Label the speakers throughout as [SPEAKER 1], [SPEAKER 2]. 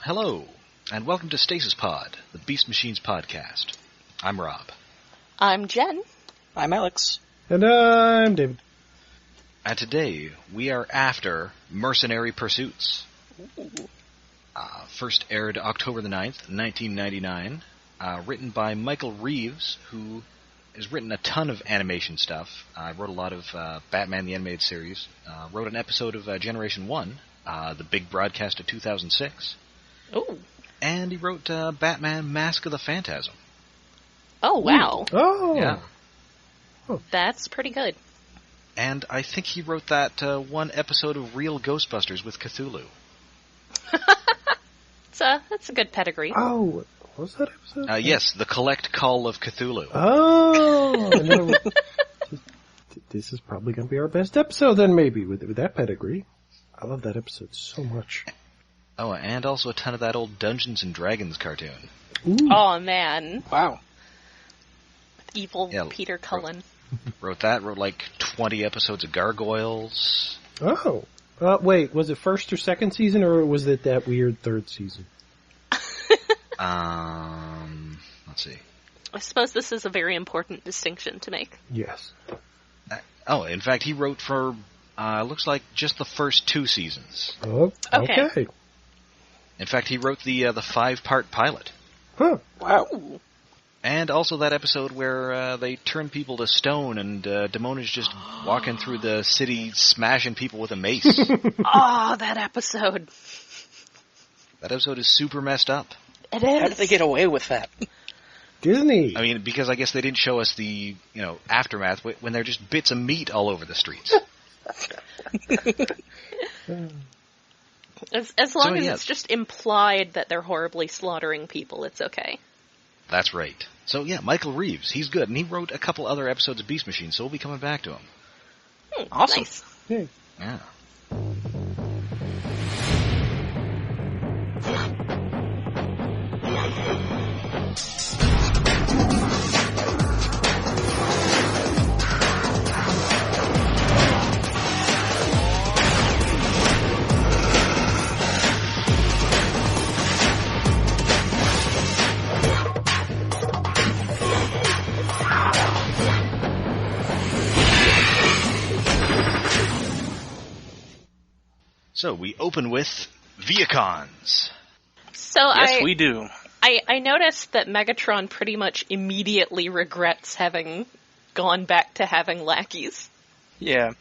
[SPEAKER 1] Hello, and welcome to Stasis Pod, the Beast Machines podcast. I'm Rob.
[SPEAKER 2] I'm Jen.
[SPEAKER 3] I'm Alex.
[SPEAKER 4] And I'm David.
[SPEAKER 1] And today, we are after Mercenary Pursuits. First aired October the 9th, 1999. Written by Michael Reeves, who has written a ton of animation stuff. Wrote a lot of Batman the Animated Series. Wrote an episode of Generation 1, the big broadcast of 2006.
[SPEAKER 2] Oh.
[SPEAKER 1] And he wrote Batman Mask of the Phantasm.
[SPEAKER 2] Oh, wow.
[SPEAKER 4] Oh.
[SPEAKER 1] Yeah.
[SPEAKER 2] That's pretty good.
[SPEAKER 1] And I think he wrote that one episode of Real Ghostbusters with Cthulhu.
[SPEAKER 2] That's a good pedigree.
[SPEAKER 4] Oh, what was that episode?
[SPEAKER 1] Yes, The Collect Call of Cthulhu.
[SPEAKER 4] Oh! This is probably going to be our best episode then, maybe, with that pedigree. I love that episode so much.
[SPEAKER 1] Oh, and also a ton of that old Dungeons and Dragons cartoon.
[SPEAKER 4] Ooh.
[SPEAKER 2] Oh, man.
[SPEAKER 3] Wow.
[SPEAKER 2] Evil Peter Cullen.
[SPEAKER 1] Wrote like 20 episodes of Gargoyles.
[SPEAKER 4] Oh. Wait, was it first or second season, or was it that weird third season?
[SPEAKER 1] Let's see.
[SPEAKER 2] I suppose this is a very important distinction to make.
[SPEAKER 4] Yes.
[SPEAKER 1] In fact, he wrote for, looks like just the first 2 seasons.
[SPEAKER 4] Oh, okay.
[SPEAKER 1] In fact, he wrote the 5-part pilot.
[SPEAKER 4] Huh.
[SPEAKER 3] Wow.
[SPEAKER 2] Ooh.
[SPEAKER 1] And also that episode where they turn people to stone and Damona's just walking through the city smashing people with a mace.
[SPEAKER 2] Oh, that episode.
[SPEAKER 1] That episode is super messed up.
[SPEAKER 2] It is.
[SPEAKER 3] How did they get away with that?
[SPEAKER 4] Disney.
[SPEAKER 1] I mean, because I guess they didn't show us the, aftermath when they're just bits of meat all over the streets.
[SPEAKER 2] As long as it's just implied that they're horribly slaughtering people, it's okay.
[SPEAKER 1] That's right. So yeah, Michael Reeves, he's good, and he wrote a couple other episodes of Beast Machine, so we'll be coming back to him.
[SPEAKER 3] Awesome.
[SPEAKER 2] Nice.
[SPEAKER 4] Yeah.
[SPEAKER 1] Yeah. So we open with Vehicons.
[SPEAKER 2] So
[SPEAKER 3] Yes, we do.
[SPEAKER 2] I noticed that Megatron pretty much immediately regrets having gone back to having lackeys.
[SPEAKER 3] Yeah.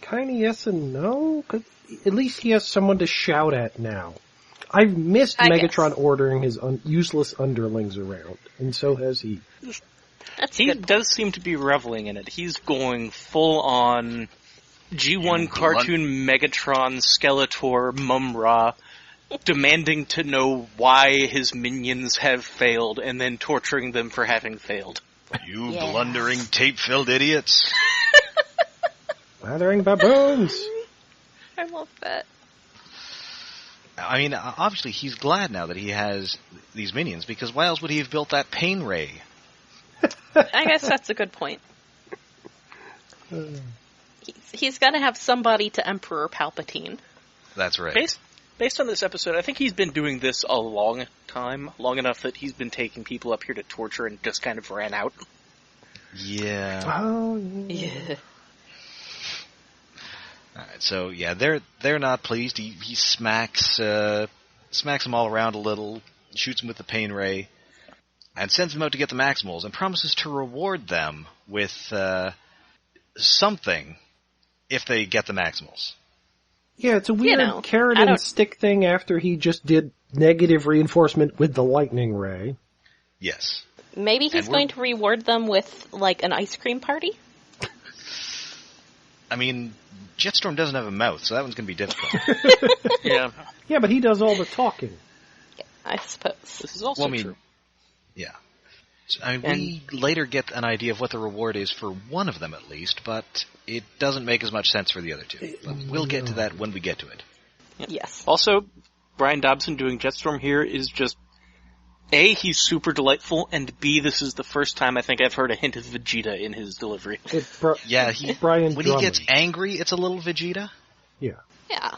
[SPEAKER 4] Kinda yes and no. 'Cause at least he has someone to shout at now. I've missed Megatron ordering his useless underlings around, and so has he.
[SPEAKER 3] He does seem to be reveling in it. He's going full on G1 cartoon Megatron Skeletor Mum-Ra, demanding to know why his minions have failed, and then torturing them for having failed.
[SPEAKER 1] You blundering, tape-filled idiots.
[SPEAKER 4] Blathering baboons!
[SPEAKER 2] I love that.
[SPEAKER 1] I mean, obviously he's glad now that he has these minions, because why else would he have built that pain ray?
[SPEAKER 2] I guess that's a good point. He's got to have somebody to Emperor Palpatine.
[SPEAKER 1] That's right.
[SPEAKER 3] Based on this episode, I think he's been doing this a long time, long enough that he's been taking people up here to torture and just kind of ran out.
[SPEAKER 1] Yeah.
[SPEAKER 4] Oh,
[SPEAKER 2] Yeah.
[SPEAKER 1] Alright, so yeah, they're not pleased. He smacks them all around a little, shoots them with the pain ray, and sends them out to get the Maximals, and promises to reward them with something if they get the Maximals.
[SPEAKER 4] yeah, it's a weird carrot and stick thing after he just did negative reinforcement with the lightning ray.
[SPEAKER 1] Yes.
[SPEAKER 2] Maybe he's going to reward them with, like, an ice cream party?
[SPEAKER 1] I mean, Jetstorm doesn't have a mouth, so that one's going to be difficult.
[SPEAKER 3] Yeah.
[SPEAKER 4] Yeah, but he does all the talking.
[SPEAKER 2] Yeah, I suppose.
[SPEAKER 3] This is also true.
[SPEAKER 1] Yeah. So, I mean, we later get an idea of what the reward is for one of them at least, but it doesn't make as much sense for the other two. But we'll get to that when we get to it.
[SPEAKER 2] Yes.
[SPEAKER 3] Also, Brian Dobson doing Jetstorm here is just, A, he's super delightful, and B, this is the first time I think I've heard a hint of Vegeta in his delivery.
[SPEAKER 4] Brian
[SPEAKER 1] when he gets angry, it's a little Vegeta.
[SPEAKER 4] Yeah.
[SPEAKER 2] Yeah.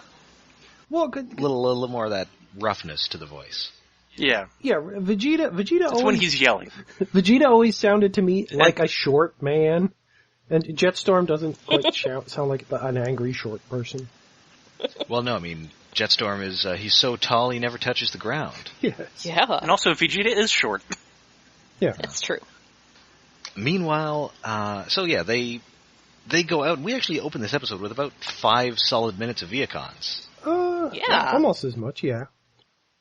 [SPEAKER 4] Well, good.
[SPEAKER 1] A little more of that roughness to the voice.
[SPEAKER 3] Yeah.
[SPEAKER 4] Yeah, Vegeta
[SPEAKER 3] That's
[SPEAKER 4] always...
[SPEAKER 3] when he's yelling.
[SPEAKER 4] Vegeta always sounded to me like a short man. And Jetstorm doesn't quite sound like an angry short person.
[SPEAKER 1] Well, no, I mean, Jetstorm is, he's so tall he never touches the ground.
[SPEAKER 4] Yes.
[SPEAKER 2] Yeah.
[SPEAKER 3] And also, Vegeta is short.
[SPEAKER 4] Yeah.
[SPEAKER 2] That's true.
[SPEAKER 1] Meanwhile, they go out, and we actually open this episode with about 5 solid minutes of Vehicons.
[SPEAKER 2] Yeah.
[SPEAKER 4] Almost as much, yeah.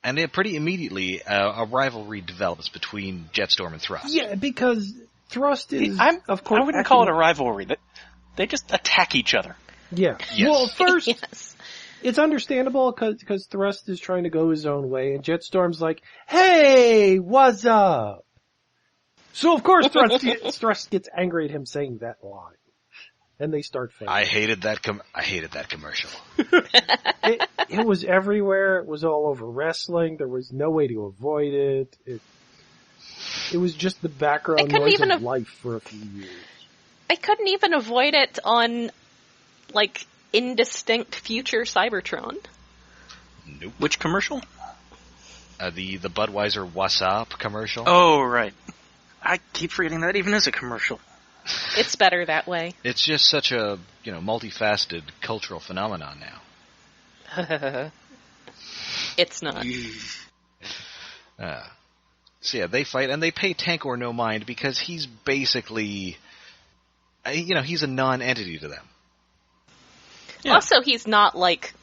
[SPEAKER 1] And pretty immediately, a rivalry develops between Jetstorm and Thrust.
[SPEAKER 4] Yeah, because Thrust is, of course...
[SPEAKER 3] I wouldn't call it a rivalry. They just attack each other.
[SPEAKER 4] Yeah.
[SPEAKER 1] Yes.
[SPEAKER 4] Well, first,
[SPEAKER 2] Yes.
[SPEAKER 4] it's understandable because Thrust is trying to go his own way, and Jetstorm's like, "Hey, what's up?" So, of course, Thrust gets angry at him saying that line. And they start fighting.
[SPEAKER 1] I hated that commercial.
[SPEAKER 4] It was everywhere. It was all over wrestling. There was no way to avoid it. It was just the background noise of life for a few years.
[SPEAKER 2] I couldn't even avoid it on, like, indistinct future Cybertron.
[SPEAKER 1] Nope.
[SPEAKER 3] Which commercial?
[SPEAKER 1] The Budweiser What's Up commercial.
[SPEAKER 3] Oh, right. I keep forgetting that even is a commercial.
[SPEAKER 2] It's better that way.
[SPEAKER 1] It's just such a, multifaceted cultural phenomenon now.
[SPEAKER 2] It's not.
[SPEAKER 1] So yeah, they fight, and they pay Tankorr no mind because he's basically, he's a non-entity to them.
[SPEAKER 2] Yeah. Also, he's not, like,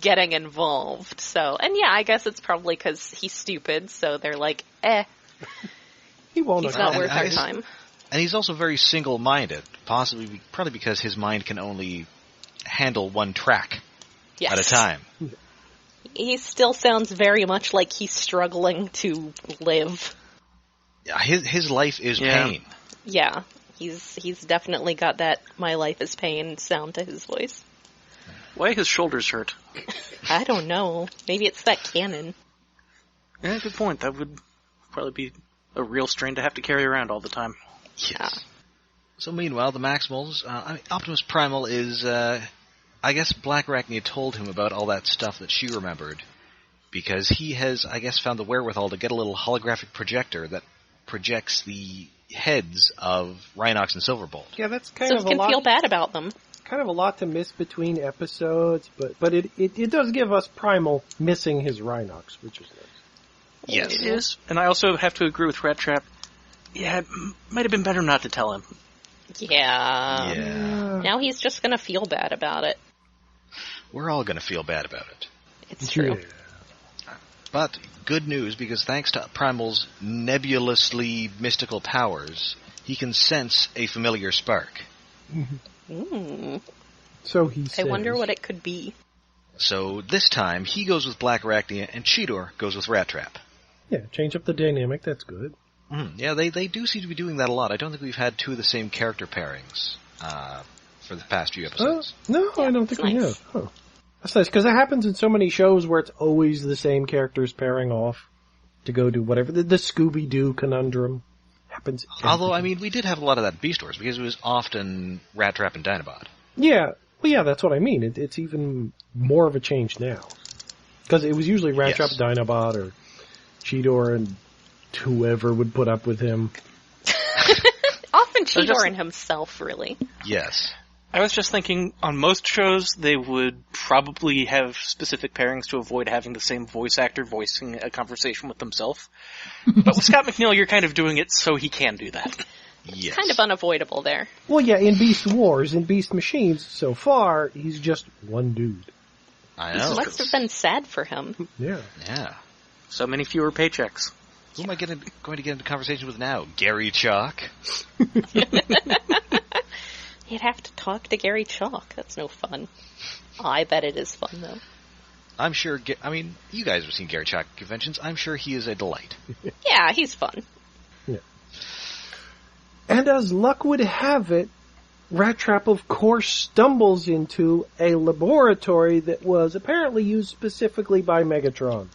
[SPEAKER 2] getting involved, so... And yeah, I guess it's probably because he's stupid, so they're like,
[SPEAKER 4] He won't.
[SPEAKER 2] He's not worth our time.
[SPEAKER 1] And he's also very single-minded, probably because his mind can only handle one track at a time.
[SPEAKER 2] He still sounds very much like he's struggling to live.
[SPEAKER 1] Yeah, his life is pain.
[SPEAKER 2] Yeah, he's definitely got that "my life is pain" sound to his voice.
[SPEAKER 3] Why his shoulders hurt?
[SPEAKER 2] I don't know. Maybe it's that cannon.
[SPEAKER 3] Yeah, good point. That would probably be a real strain to have to carry around all the time.
[SPEAKER 1] Yes. So meanwhile, the Maximals, Optimus Primal is, I guess Black Arachnia told him about all that stuff that she remembered, because he has, I guess, found the wherewithal to get a little holographic projector that projects the heads of Rhinox and Silverbolt.
[SPEAKER 4] Yeah, that's kind of a lot.
[SPEAKER 2] So he can feel bad about them.
[SPEAKER 4] Kind of a lot to miss between episodes, but it does give us Primal missing his Rhinox, which is nice.
[SPEAKER 1] Yes.
[SPEAKER 3] It is. And I also have to agree with Rattrap. Yeah, it might have been better not to tell him.
[SPEAKER 2] Yeah. Now he's just going to feel bad about it.
[SPEAKER 1] We're all going to feel bad about it.
[SPEAKER 2] It's true.
[SPEAKER 1] Yeah. But good news, because thanks to Primal's nebulously mystical powers, he can sense a familiar spark.
[SPEAKER 4] So he says.
[SPEAKER 2] I wonder what it could be.
[SPEAKER 1] So this time, he goes with Black Arachnia, and Cheetor goes with Rattrap.
[SPEAKER 4] Yeah, change up the dynamic, that's good.
[SPEAKER 1] Yeah, they do seem to be doing that a lot. I don't think we've had 2 of the same character pairings for the past few episodes.
[SPEAKER 4] No, I don't think we have. Huh. That's nice, because it happens in so many shows where it's always the same characters pairing off to go do whatever. The Scooby-Doo conundrum happens.
[SPEAKER 1] Although, I mean, we did have a lot of that in Beast Wars, because it was often Rattrap and Dinobot.
[SPEAKER 4] Yeah, well, yeah, that's what I mean. It's even more of a change now. Because it was usually Rattrap, Dinobot, or Cheetor, and whoever would put up with him.
[SPEAKER 2] Often Cheetor and himself, really.
[SPEAKER 1] Yes.
[SPEAKER 3] I was just thinking, on most shows, they would probably have specific pairings to avoid having the same voice actor voicing a conversation with himself. But with Scott McNeil, you're kind of doing it so he can do that.
[SPEAKER 1] Yes.
[SPEAKER 2] Kind of unavoidable there.
[SPEAKER 4] Well, yeah, in Beast Wars, in Beast Machines, so far, he's just one dude.
[SPEAKER 1] I know.
[SPEAKER 2] It must have been sad for him.
[SPEAKER 4] Yeah.
[SPEAKER 1] Yeah.
[SPEAKER 3] So many fewer paychecks.
[SPEAKER 1] Who am I going to get into conversation with now? Gary Chalk?
[SPEAKER 2] You'd have to talk to Gary Chalk. That's no fun. Oh, I bet it is fun, though.
[SPEAKER 1] I'm sure, you guys have seen Gary Chalk at conventions. I'm sure he is a delight.
[SPEAKER 2] Yeah, he's fun.
[SPEAKER 4] Yeah. And as luck would have it, Rattrap, of course, stumbles into a laboratory that was apparently used specifically by Megatron.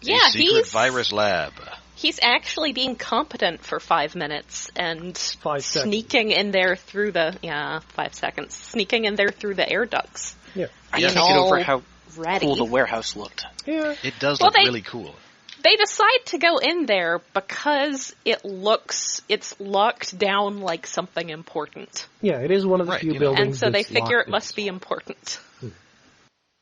[SPEAKER 2] Yeah,
[SPEAKER 1] a secret virus lab.
[SPEAKER 2] He's actually being competent for 5 minutes and
[SPEAKER 4] 5 seconds.
[SPEAKER 2] Sneaking in there through the 5 seconds. Sneaking in there through the air ducts.
[SPEAKER 4] Yeah.
[SPEAKER 3] I can't get over how
[SPEAKER 2] ready.
[SPEAKER 3] cool the warehouse looked.
[SPEAKER 4] Yeah.
[SPEAKER 1] It does look really cool.
[SPEAKER 2] They decide to go in there because it's locked down like something important.
[SPEAKER 4] Yeah, it is one of the few buildings.
[SPEAKER 2] And so they figure it
[SPEAKER 4] locked
[SPEAKER 2] must be important.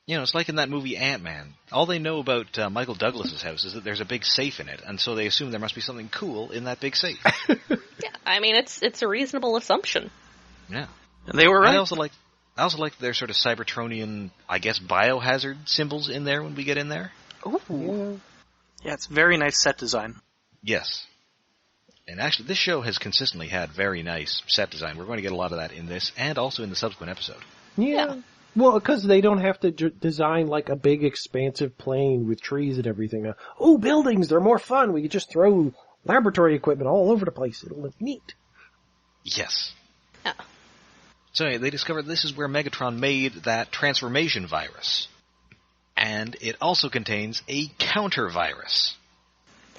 [SPEAKER 1] You know, it's like in that movie Ant-Man. All they know about Michael Douglas's house is that there's a big safe in it, and so they assume there must be something cool in that big safe.
[SPEAKER 2] Yeah, I mean, it's a reasonable assumption.
[SPEAKER 1] Yeah.
[SPEAKER 3] And they were right.
[SPEAKER 1] I also like their sort of Cybertronian, I guess, biohazard symbols in there when we get in there.
[SPEAKER 2] Ooh.
[SPEAKER 3] Yeah, it's very nice set design.
[SPEAKER 1] Yes. And actually, this show has consistently had very nice set design. We're going to get a lot of that in this, and also in the subsequent episode.
[SPEAKER 4] Yeah. Well, because they don't have to design like a big expansive plain with trees and everything. Now, buildings, they're more fun. We could just throw laboratory equipment all over the place. It'll look neat.
[SPEAKER 1] Yes.
[SPEAKER 2] Yeah.
[SPEAKER 1] So anyway, they discovered this is where Megatron made that transformation virus. And it also contains a counter virus.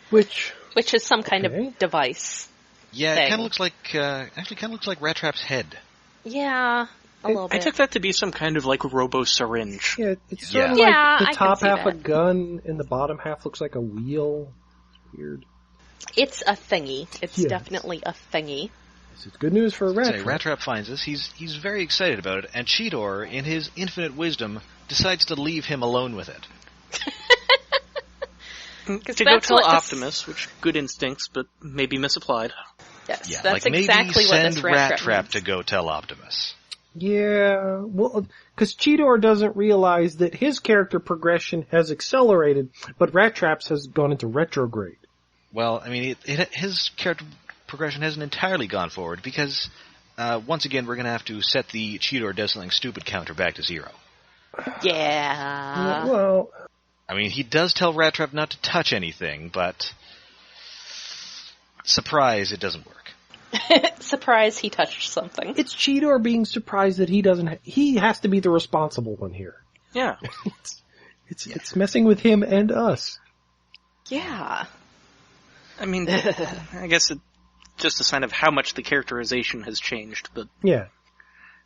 [SPEAKER 4] Which
[SPEAKER 2] is some kind of device.
[SPEAKER 1] Yeah,
[SPEAKER 2] thing.
[SPEAKER 1] it kind of looks like, Rattrap's head.
[SPEAKER 2] Yeah, a little bit.
[SPEAKER 3] I took that to be some kind of like robo-syringe.
[SPEAKER 4] Yeah, it's sort of like the top half a gun and the bottom half looks like a wheel. It's weird.
[SPEAKER 2] It's a thingy. It's definitely a thingy.
[SPEAKER 4] It's good news for Rattrap.
[SPEAKER 1] Rattrap finds this. He's very excited about it, and Cheetor, in his infinite wisdom, decides to leave him alone with it.
[SPEAKER 3] To go tell Optimus, which good instincts, but maybe misapplied.
[SPEAKER 2] Yes, that's exactly what this
[SPEAKER 1] Rattrap to go tell Optimus.
[SPEAKER 4] Yeah, well, because Cheetor doesn't realize that his character progression has accelerated, but Rattrap's has gone into retrograde.
[SPEAKER 1] Well, I mean, his character progression hasn't entirely gone forward, because once again we're going to have to set the Cheetor does something stupid counter back to 0.
[SPEAKER 2] Yeah.
[SPEAKER 4] Well,
[SPEAKER 1] I mean, he does tell Rattrap not to touch anything, but surprise, it doesn't work.
[SPEAKER 2] Surprise, he touched something.
[SPEAKER 4] It's Cheetor being surprised that he has to be the responsible one here.
[SPEAKER 3] Yeah.
[SPEAKER 4] It's messing with him and us.
[SPEAKER 2] Yeah.
[SPEAKER 3] I mean, I guess it's just a sign of how much the characterization has changed, but
[SPEAKER 4] yeah.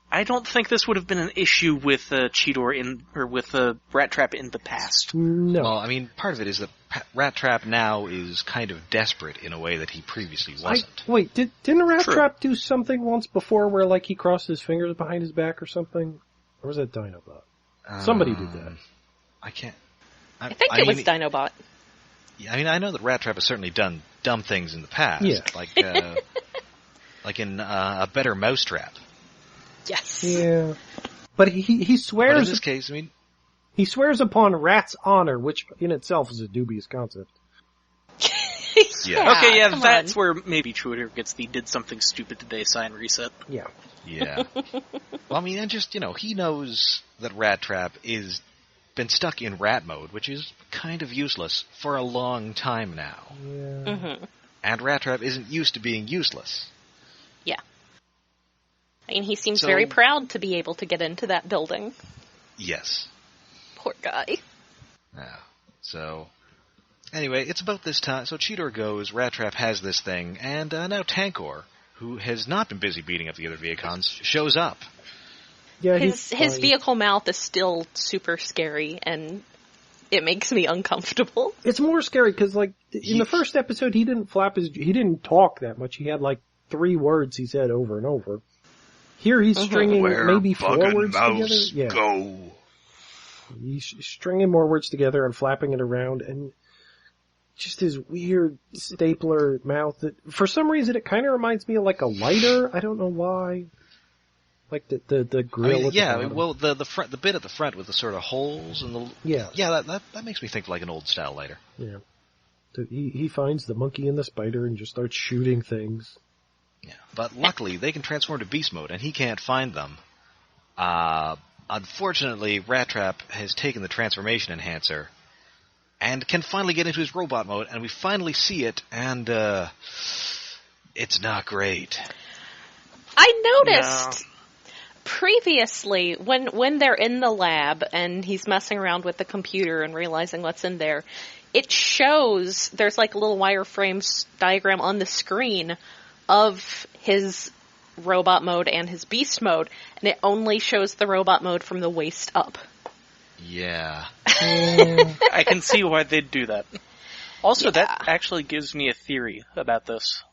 [SPEAKER 3] I don't think this would have been an issue with Cheetor with Rattrap in the past.
[SPEAKER 4] No.
[SPEAKER 1] Well, I mean, part of it is that Rattrap now is kind of desperate in a way that he previously wasn't.
[SPEAKER 4] Wait, didn't Rattrap do something once before where, like, he crossed his fingers behind his back or something? Or was that Dinobot? Somebody did that.
[SPEAKER 1] I can't...
[SPEAKER 2] I think it was Dinobot.
[SPEAKER 1] Yeah, I mean, I know that Rattrap has certainly done dumb things in the past.
[SPEAKER 4] Yeah.
[SPEAKER 1] Like in A Better Mousetrap.
[SPEAKER 2] Yes.
[SPEAKER 4] Yeah. But he swears...
[SPEAKER 1] But in this case, I mean...
[SPEAKER 4] He swears upon Rat's honor, which in itself is a dubious concept.
[SPEAKER 1] Yeah.
[SPEAKER 3] Okay, yeah, that's where maybe Cheetor gets the did something stupid today sign reset.
[SPEAKER 4] Yeah.
[SPEAKER 1] Yeah. Well, I mean, and just, he knows that Rattrap is been stuck in rat mode, which is kind of useless for a long time now.
[SPEAKER 4] Yeah.
[SPEAKER 2] Mm-hmm.
[SPEAKER 1] And Rattrap isn't used to being useless.
[SPEAKER 2] Yeah. I mean, he seems very proud to be able to get into that building.
[SPEAKER 1] Yes.
[SPEAKER 2] Poor guy.
[SPEAKER 1] Yeah. So, anyway, it's about this time. So Cheetor goes, Rattrap has this thing, and now Tankorr, who has not been busy beating up the other Vehicons, shows up.
[SPEAKER 4] Yeah,
[SPEAKER 2] his vehicle mouth is still super scary, and it makes me uncomfortable.
[SPEAKER 4] It's more scary because, like, in the first episode, he didn't talk that much. He had like 3 words he said over and over. Here he's stringing maybe 4 words together. Yeah.
[SPEAKER 1] Go.
[SPEAKER 4] He's stringing more words together and flapping it around, and just his weird stapler mouth that, for some reason, it kind of reminds me of like a lighter. I don't know why. Like the grill.
[SPEAKER 1] The bit at the front with the sort of holes and the that makes me think like an old style lighter.
[SPEAKER 4] Yeah. So he finds the monkey and the spider and just starts shooting things.
[SPEAKER 1] Yeah, but luckily they can transform to beast mode and he can't find them. Unfortunately, Rattrap has taken the transformation enhancer and can finally get into his robot mode, and we finally see it, and it's not great.
[SPEAKER 2] I noticed previously when they're in the lab and he's messing around with the computer and realizing what's in there, it shows there's like a little wireframe diagram on the screen of his robot mode and his beast mode, and it only shows the robot mode from the waist up.
[SPEAKER 1] Yeah.
[SPEAKER 3] I can see why they'd do that. Also,
[SPEAKER 2] Yeah.
[SPEAKER 3] that actually gives me a theory about this.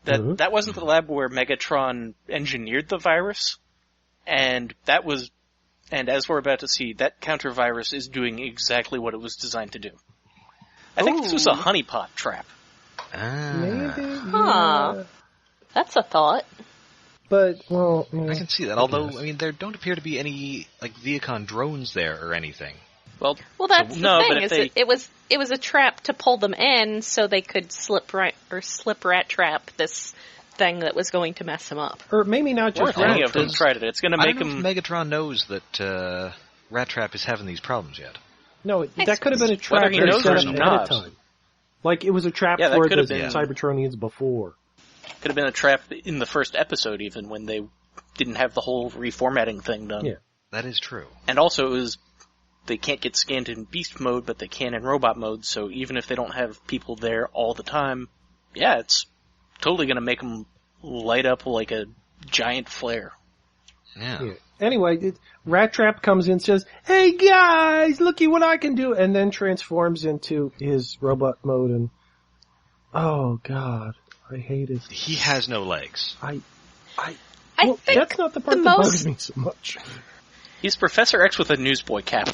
[SPEAKER 3] That wasn't the lab where Megatron engineered the virus, and as we're about to see, that counter-virus is doing exactly what it was designed to do. I think this was a honeypot trap.
[SPEAKER 4] Maybe.
[SPEAKER 2] Huh.
[SPEAKER 4] Yeah.
[SPEAKER 2] That's a thought.
[SPEAKER 4] But, well...
[SPEAKER 1] I can see that, although, I mean, there don't appear to be any, like, Vehicon drones there or anything.
[SPEAKER 2] Well, that's the thing. It was a trap to pull them in so they could slip rat trap this thing that was going to mess them up.
[SPEAKER 4] Or maybe not just
[SPEAKER 3] Or if any of them tried it. It's going to make
[SPEAKER 1] I don't
[SPEAKER 3] them...
[SPEAKER 1] know if Megatron knows that Rattrap is having these problems yet.
[SPEAKER 4] No, that could have been a trap
[SPEAKER 3] Whether he knows
[SPEAKER 4] set
[SPEAKER 3] or
[SPEAKER 4] up ahead
[SPEAKER 3] not.
[SPEAKER 4] of time. Like, it was a trap
[SPEAKER 3] Yeah, that
[SPEAKER 4] for
[SPEAKER 3] could
[SPEAKER 4] the
[SPEAKER 3] have been.
[SPEAKER 4] Cybertronians before.
[SPEAKER 3] Could have been a trap in the first episode, even, when they didn't have the whole reformatting thing done.
[SPEAKER 4] Yeah.
[SPEAKER 1] That is true.
[SPEAKER 3] And also, they can't get scanned in beast mode, but they can in robot mode, so even if they don't have people there all the time, yeah, it's totally going to make them light up like a giant flare.
[SPEAKER 1] Yeah.
[SPEAKER 4] Anyway, Rattrap comes in and says, "Hey guys, looky what I can do," and then transforms into his robot mode and... Oh god, I hate it.
[SPEAKER 1] He has no legs.
[SPEAKER 2] I
[SPEAKER 4] well,
[SPEAKER 2] think
[SPEAKER 4] that's not the part that bugs me so much.
[SPEAKER 3] He's Professor X with a newsboy cap.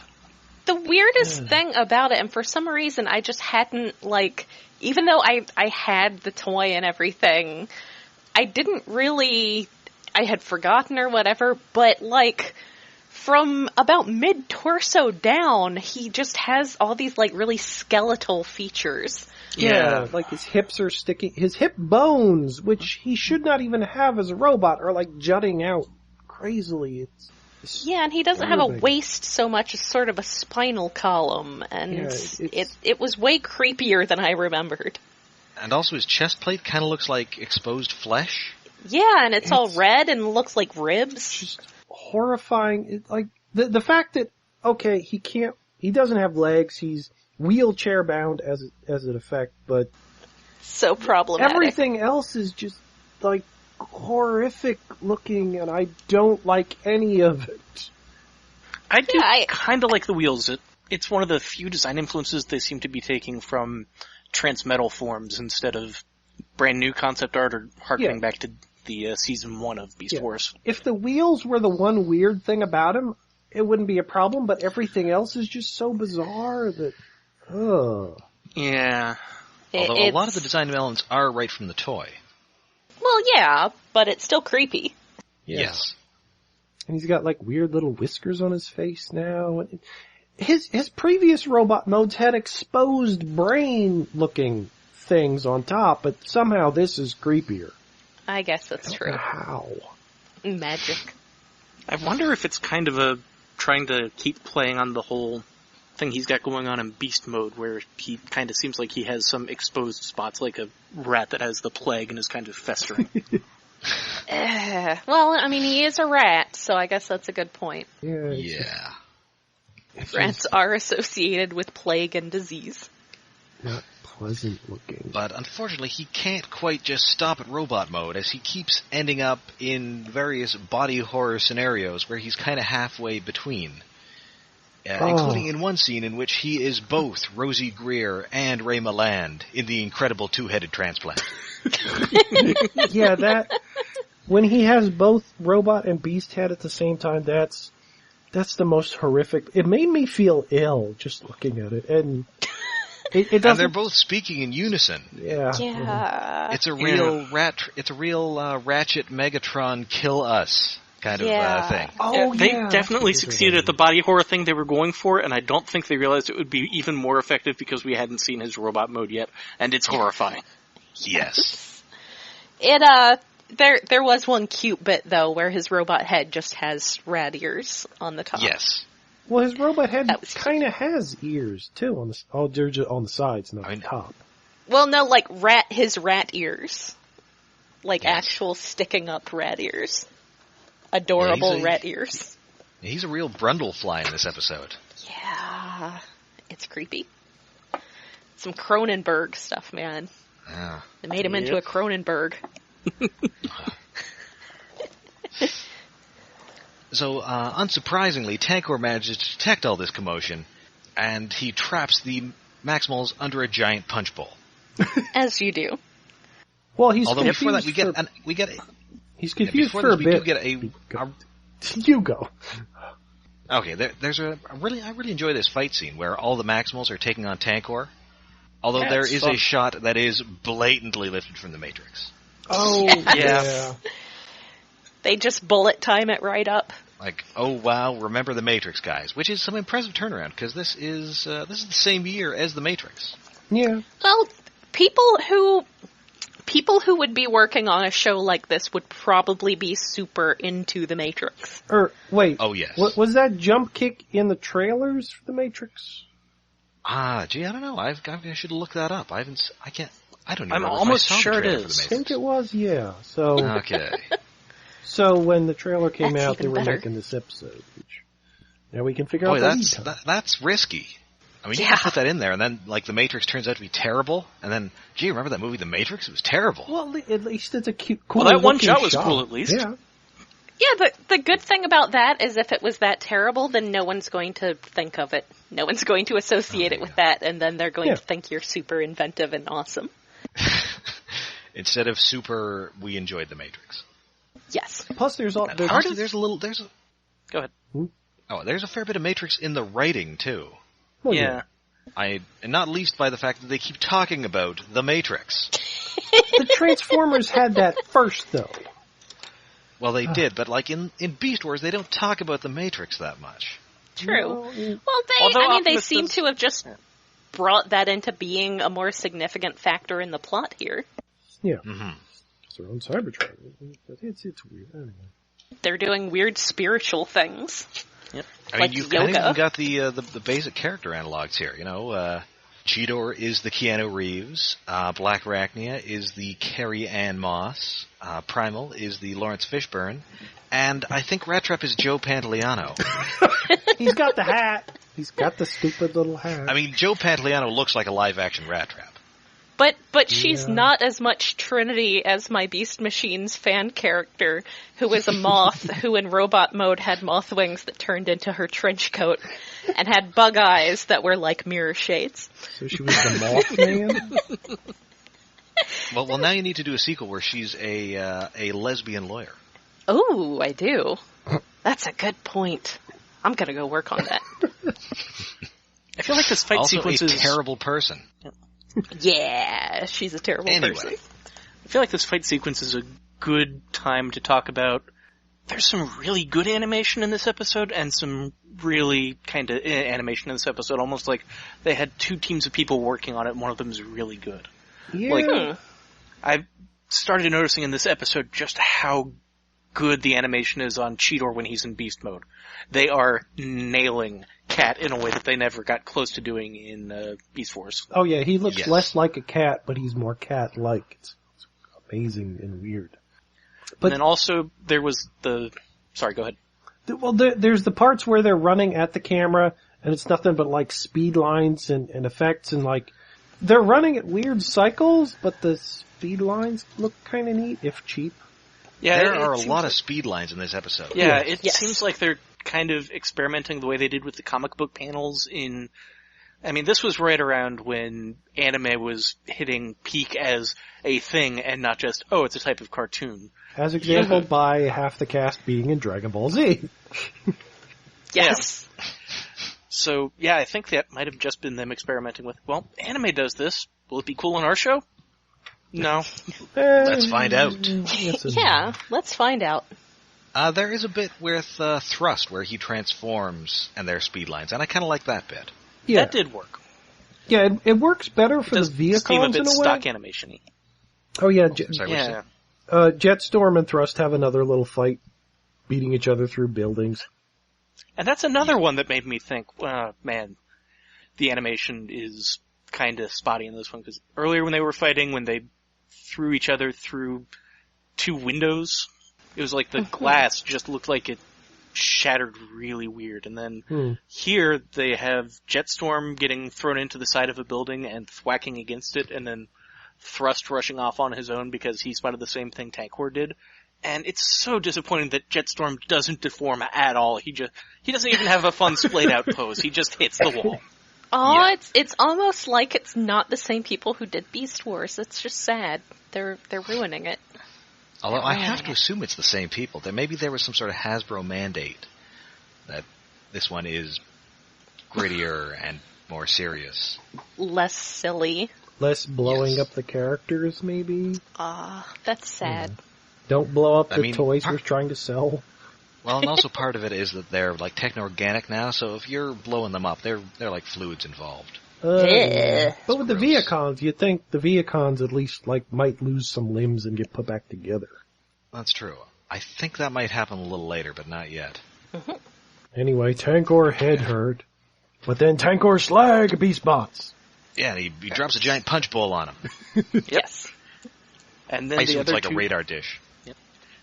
[SPEAKER 2] the weirdest thing about it, and for some reason I just hadn't, like, even though I had the toy and everything, I didn't really, I had forgotten or whatever, but, like, from about mid-torso down, he just has all these, like, really skeletal features.
[SPEAKER 4] Yeah, like his hips are sticking, his hip bones, which he should not even have as a robot, are like jutting out crazily. It's
[SPEAKER 2] Yeah, and he doesn't have a
[SPEAKER 4] disturbing.
[SPEAKER 2] waist so much as sort of a spinal column, and
[SPEAKER 4] Yeah,
[SPEAKER 2] it was way creepier than I remembered.
[SPEAKER 1] And also his chest plate kind of looks like exposed flesh.
[SPEAKER 2] Yeah, and it's all red and looks like ribs.
[SPEAKER 4] just horrifying. Like the fact that he doesn't have legs, he's wheelchair bound as an effect, but
[SPEAKER 2] So problematic.
[SPEAKER 4] everything else is just like horrific looking, and I don't like any of it.
[SPEAKER 3] I do
[SPEAKER 2] I
[SPEAKER 3] kind of like the wheels. It's one of the few design influences they seem to be taking from transmetal forms instead of brand new concept art or harkening back to the season 1 of Beast Wars.
[SPEAKER 4] If the wheels were the one weird thing about him, it wouldn't be a problem, but everything else is just so bizarre that, ugh.
[SPEAKER 3] Yeah.
[SPEAKER 1] Although a lot of the design elements are right from the toy.
[SPEAKER 2] Well, yeah, but it's still creepy.
[SPEAKER 4] Yeah.
[SPEAKER 1] Yes.
[SPEAKER 4] And he's got like weird little whiskers on his face now. His previous robot modes had exposed brain looking things on top, but somehow this is creepier.
[SPEAKER 2] I guess that's true.
[SPEAKER 4] How?
[SPEAKER 2] Magic.
[SPEAKER 3] I wonder if it's kind of trying to keep playing on the whole thing he's got going on in beast mode, where he kind of seems like he has some exposed spots, like a rat that has the plague and is kind of festering.
[SPEAKER 2] Well, I mean, he is a rat, so I guess that's a good point.
[SPEAKER 1] Yeah.
[SPEAKER 2] Rats are associated with plague and disease.
[SPEAKER 4] Not pleasant looking.
[SPEAKER 1] But unfortunately, he can't quite just stop at robot mode, as he keeps ending up in various body horror scenarios where he's kind of halfway between. Including in one scene in which he is both Rosie Greer and Ray Milland in the incredible two-headed transplant.
[SPEAKER 4] Yeah, when he has both robot and beast head at the same time, that's the most horrific. It made me feel ill just looking at it, and it doesn't.
[SPEAKER 1] And they're both speaking in unison.
[SPEAKER 4] Yeah.
[SPEAKER 2] Yeah.
[SPEAKER 1] It's a real Ratchet Megatron kill us kind of thing.
[SPEAKER 4] Oh,
[SPEAKER 3] They
[SPEAKER 4] yeah.
[SPEAKER 3] definitely succeeded at the body horror thing they were going for, and I don't think they realized it would be even more effective because we hadn't seen his robot mode yet, and it's horrifying.
[SPEAKER 1] Yes.
[SPEAKER 2] There was one cute bit though where his robot head just has rat ears on the top.
[SPEAKER 1] Yes.
[SPEAKER 4] Well, his robot head
[SPEAKER 2] That was
[SPEAKER 4] kind of has ears too on the. They're just on the sides, not on the top.
[SPEAKER 2] Well, no, like his rat ears, like actual sticking up rat ears, adorable rat ears.
[SPEAKER 1] He's a real Brundlefly in this episode.
[SPEAKER 2] Yeah, it's creepy. Some Cronenberg stuff, man.
[SPEAKER 1] Yeah.
[SPEAKER 2] They made him into a Cronenberg.
[SPEAKER 1] So, unsurprisingly, Tankorr manages to detect all this commotion, and he traps the Maximals under a giant punch bowl.
[SPEAKER 2] As you do.
[SPEAKER 4] Well, he's
[SPEAKER 1] Although
[SPEAKER 4] confused
[SPEAKER 1] before that,
[SPEAKER 4] he's confused for a bit.
[SPEAKER 1] We get
[SPEAKER 4] You go.
[SPEAKER 1] Okay, I really enjoy this fight scene where all the Maximals are taking on Tankorr. Although there is a shot that is blatantly lifted from the Matrix.
[SPEAKER 4] Oh, yeah.
[SPEAKER 2] They just bullet time it right up.
[SPEAKER 1] Like, oh wow, remember the Matrix, guys, which is some impressive turnaround because this is the same year as the Matrix.
[SPEAKER 4] Yeah.
[SPEAKER 2] Well, people who would be working on a show like this would probably be super into the Matrix.
[SPEAKER 4] Wait.
[SPEAKER 1] Oh yes.
[SPEAKER 4] Was that jump kick in the trailers for the Matrix?
[SPEAKER 1] Gee, I don't know. I should look that up. I don't even
[SPEAKER 3] I'm
[SPEAKER 1] know
[SPEAKER 3] almost
[SPEAKER 1] if I saw
[SPEAKER 3] sure
[SPEAKER 1] the
[SPEAKER 3] it
[SPEAKER 1] trailer for
[SPEAKER 3] is.
[SPEAKER 1] the
[SPEAKER 4] I think
[SPEAKER 1] Matrix.
[SPEAKER 4] it was, yeah. So,
[SPEAKER 1] Okay.
[SPEAKER 4] so when the trailer came
[SPEAKER 2] That's
[SPEAKER 4] out, they
[SPEAKER 2] even
[SPEAKER 4] were
[SPEAKER 2] better.
[SPEAKER 4] making this episode. Which, now we can figure
[SPEAKER 1] Boy,
[SPEAKER 4] out the lead time.
[SPEAKER 1] that's risky. I mean, you
[SPEAKER 2] Yeah.
[SPEAKER 1] can put that in there, and then, like, the Matrix turns out to be terrible, and then, gee, remember that movie, The Matrix? It was terrible.
[SPEAKER 4] Well, at least it's a cute, cool
[SPEAKER 3] Well, that one
[SPEAKER 4] looking
[SPEAKER 3] shot was cool, at least.
[SPEAKER 4] Yeah.
[SPEAKER 2] Yeah, the good thing about that is if it was that terrible, then no one's going to think of it. No one's going to associate it with that, and then they're going to think you're super inventive and awesome.
[SPEAKER 1] Instead of super, we enjoyed The Matrix.
[SPEAKER 2] Yes.
[SPEAKER 4] Plus, there's all.
[SPEAKER 1] Go ahead.
[SPEAKER 4] Hmm?
[SPEAKER 1] Oh, there's a fair bit of Matrix in the writing, too.
[SPEAKER 4] Well,
[SPEAKER 3] Yeah.
[SPEAKER 1] And not least by the fact that they keep talking about The Matrix.
[SPEAKER 4] The Transformers had that first, though.
[SPEAKER 1] Well, they did, but like in Beast Wars, they don't talk about The Matrix that much.
[SPEAKER 2] True.
[SPEAKER 4] Well, yeah.
[SPEAKER 2] Well, they
[SPEAKER 3] Optimus
[SPEAKER 2] seem
[SPEAKER 3] does-
[SPEAKER 2] to have just brought that into being a more significant factor in the plot here.
[SPEAKER 4] Yeah.
[SPEAKER 1] Mm-hmm.
[SPEAKER 4] It's their own Cybertron. It's weird. Anyway.
[SPEAKER 2] They're doing weird spiritual things.
[SPEAKER 1] I
[SPEAKER 2] Like
[SPEAKER 1] mean, you've kind of
[SPEAKER 2] yoga.
[SPEAKER 1] even got the basic character analogs here. You know, Cheetor is the Keanu Reeves. Black Arachnia is the Carrie Ann Moss. Primal is the Lawrence Fishburne. And I think Rattrap is Joe Pantoliano.
[SPEAKER 4] He's got the hat. He's got the stupid little hat.
[SPEAKER 1] I mean, Joe Pantoliano looks like a live-action Rattrap.
[SPEAKER 2] But she's not as much Trinity as my Beast Machines fan character, who is a moth who in robot mode had moth wings that turned into her trench coat and had bug eyes that were like mirror shades.
[SPEAKER 4] So she was the Mothman?
[SPEAKER 1] Well, now you need to do a sequel where she's a lesbian lawyer.
[SPEAKER 2] Oh, I do. That's a good point. I'm gonna go work on that.
[SPEAKER 3] I feel like this fight
[SPEAKER 1] Also
[SPEAKER 3] sequence
[SPEAKER 1] a
[SPEAKER 3] is
[SPEAKER 1] terrible person.
[SPEAKER 2] Yeah, she's a terrible person.
[SPEAKER 3] I feel like this fight sequence is a good time to talk about. There's some really good animation in this episode, and some really kind of animation in this episode. Almost like they had two teams of people working on it, and one of them is really good.
[SPEAKER 4] Yeah.
[SPEAKER 3] Like, I started noticing in this episode just how good the animation is on Cheetor when he's in beast mode. They are nailing Cat in a way that they never got close to doing in Beast Wars.
[SPEAKER 4] Oh yeah, he looks
[SPEAKER 1] Yes.
[SPEAKER 4] less like a cat, but he's more cat-like. It's amazing and weird. But
[SPEAKER 3] And then also there was the... Sorry, go ahead.
[SPEAKER 4] well, there's the parts where they're running at the camera, and it's nothing but like speed lines and effects, and like they're running at weird cycles, but the speed lines look kind of neat, if cheap.
[SPEAKER 3] Yeah,
[SPEAKER 1] There
[SPEAKER 3] it
[SPEAKER 1] are a
[SPEAKER 3] seems
[SPEAKER 1] lot
[SPEAKER 3] like-
[SPEAKER 1] of speed lines in this episode.
[SPEAKER 3] Yeah,
[SPEAKER 4] Yes.
[SPEAKER 3] it seems like they're kind of experimenting the way they did with the comic book panels in... I mean, this was right around when anime was hitting peak as a thing and not just, oh, it's a type of cartoon.
[SPEAKER 4] As exampled by half the cast being in Dragon Ball Z.
[SPEAKER 2] Yes.
[SPEAKER 3] So, yeah, I think that might have just been them experimenting with, well, anime does this. Will it be cool on our show? No.
[SPEAKER 1] Let's find out.
[SPEAKER 4] Yes and
[SPEAKER 2] Yeah, let's find out.
[SPEAKER 1] There is a bit with Thrust where he transforms and their speed lines, and I kind of like that bit.
[SPEAKER 4] Yeah,
[SPEAKER 3] That did work.
[SPEAKER 4] yeah, it works better for the
[SPEAKER 3] Does seem a
[SPEAKER 4] Vehicons
[SPEAKER 3] bit
[SPEAKER 4] in a way.
[SPEAKER 3] stock animation-y.
[SPEAKER 4] Oh yeah,
[SPEAKER 1] Sorry, what'd you
[SPEAKER 3] Yeah.
[SPEAKER 1] say?
[SPEAKER 4] Jetstorm and Thrust have another little fight, beating each other through buildings.
[SPEAKER 3] And that's another one that made me think, man, the animation is kind of spotty in this one, because earlier when they were fighting, when they threw each other through two windows, it was like the glass just looked like it shattered really weird. And then here they have Jetstorm getting thrown into the side of a building and thwacking against it, and then Thrust rushing off on his own because he spotted the same thing Tankorr did. And it's so disappointing that Jetstorm doesn't deform at all. He doesn't even have a fun splayed out pose. He just hits the wall.
[SPEAKER 2] Oh, yeah. It's almost like it's not the same people who did Beast Wars. It's just sad. They're ruining it.
[SPEAKER 1] Although I have to assume it's the same people. Maybe there was some sort of Hasbro mandate that this one is grittier and more serious.
[SPEAKER 2] Less silly.
[SPEAKER 4] Less blowing up the characters, maybe?
[SPEAKER 2] That's sad.
[SPEAKER 4] Don't blow up the toys we're trying to sell.
[SPEAKER 1] Well, and also part of it is that they're like techno-organic now, so if you're blowing them up, they're like fluids involved.
[SPEAKER 4] But with the Vehicons, you'd think the Vehicons at least might lose some limbs and get put back together.
[SPEAKER 1] That's true. I think that might happen a little later, but not yet.
[SPEAKER 2] Mm-hmm.
[SPEAKER 4] Anyway, Tankorr head hurt, but then Tankorr slag Beast Bots.
[SPEAKER 1] Yeah, he drops a giant punch bowl on him.
[SPEAKER 3] Yes. And then
[SPEAKER 1] the other like a radar dish.
[SPEAKER 3] Yep.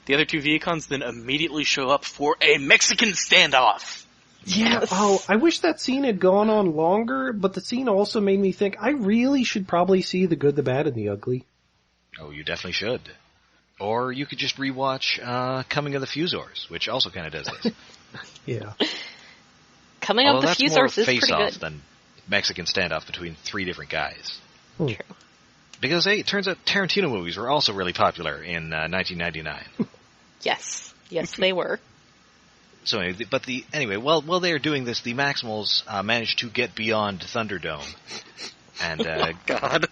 [SPEAKER 3] The other two Vehicons then immediately show up for a Mexican standoff.
[SPEAKER 4] Yeah, I wish that scene had gone on longer, but the scene also made me think I really should probably see The Good, the Bad, and the Ugly.
[SPEAKER 1] Oh, you definitely should. Or you could just rewatch Coming of the Fusors, which also kind of does this.
[SPEAKER 4] Yeah.
[SPEAKER 2] Coming of the Fusors is pretty good.
[SPEAKER 1] Face-off than Mexican standoff between three different guys.
[SPEAKER 2] True.
[SPEAKER 1] Because, hey, it turns out Tarantino movies were also really popular in 1999.
[SPEAKER 2] Yes. Yes, they were.
[SPEAKER 1] So anyway, while they are doing this, the Maximals managed to get beyond Thunderdome and
[SPEAKER 3] God,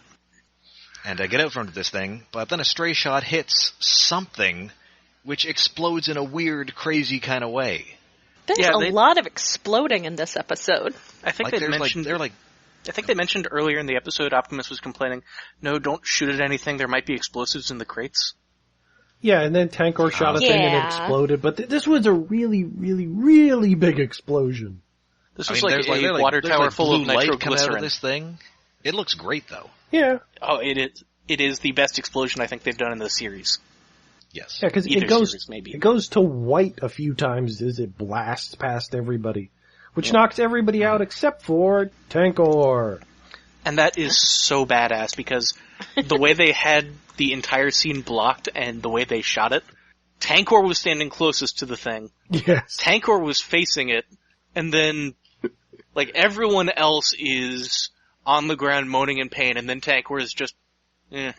[SPEAKER 1] and get out front of this thing. But then a stray shot hits something, which explodes in a weird, crazy kind of way.
[SPEAKER 2] There's a lot of exploding in this episode.
[SPEAKER 3] I think they mentioned I think they mentioned earlier in the episode Optimus was complaining, "No, don't shoot at anything. There might be explosives in the crates."
[SPEAKER 4] Yeah, and then Tankorr shot a thing and it exploded, but this was a really, really, really big explosion.
[SPEAKER 3] This was a water tower full of nitroglycerin.
[SPEAKER 1] Coming out of this thing. It looks great, though.
[SPEAKER 4] Yeah.
[SPEAKER 3] Oh, it is the best explosion I think they've done in the series.
[SPEAKER 1] Yes.
[SPEAKER 4] Yeah, because it goes to white a few times as it blasts past everybody, which knocks everybody out except for Tankorr.
[SPEAKER 3] And that is so badass because the way they had the entire scene blocked and the way they shot it, Tankorr was standing closest to the thing.
[SPEAKER 4] Yes.
[SPEAKER 3] Tankorr was facing it, and then, everyone else is on the ground moaning in pain, and then Tankorr is just, eh.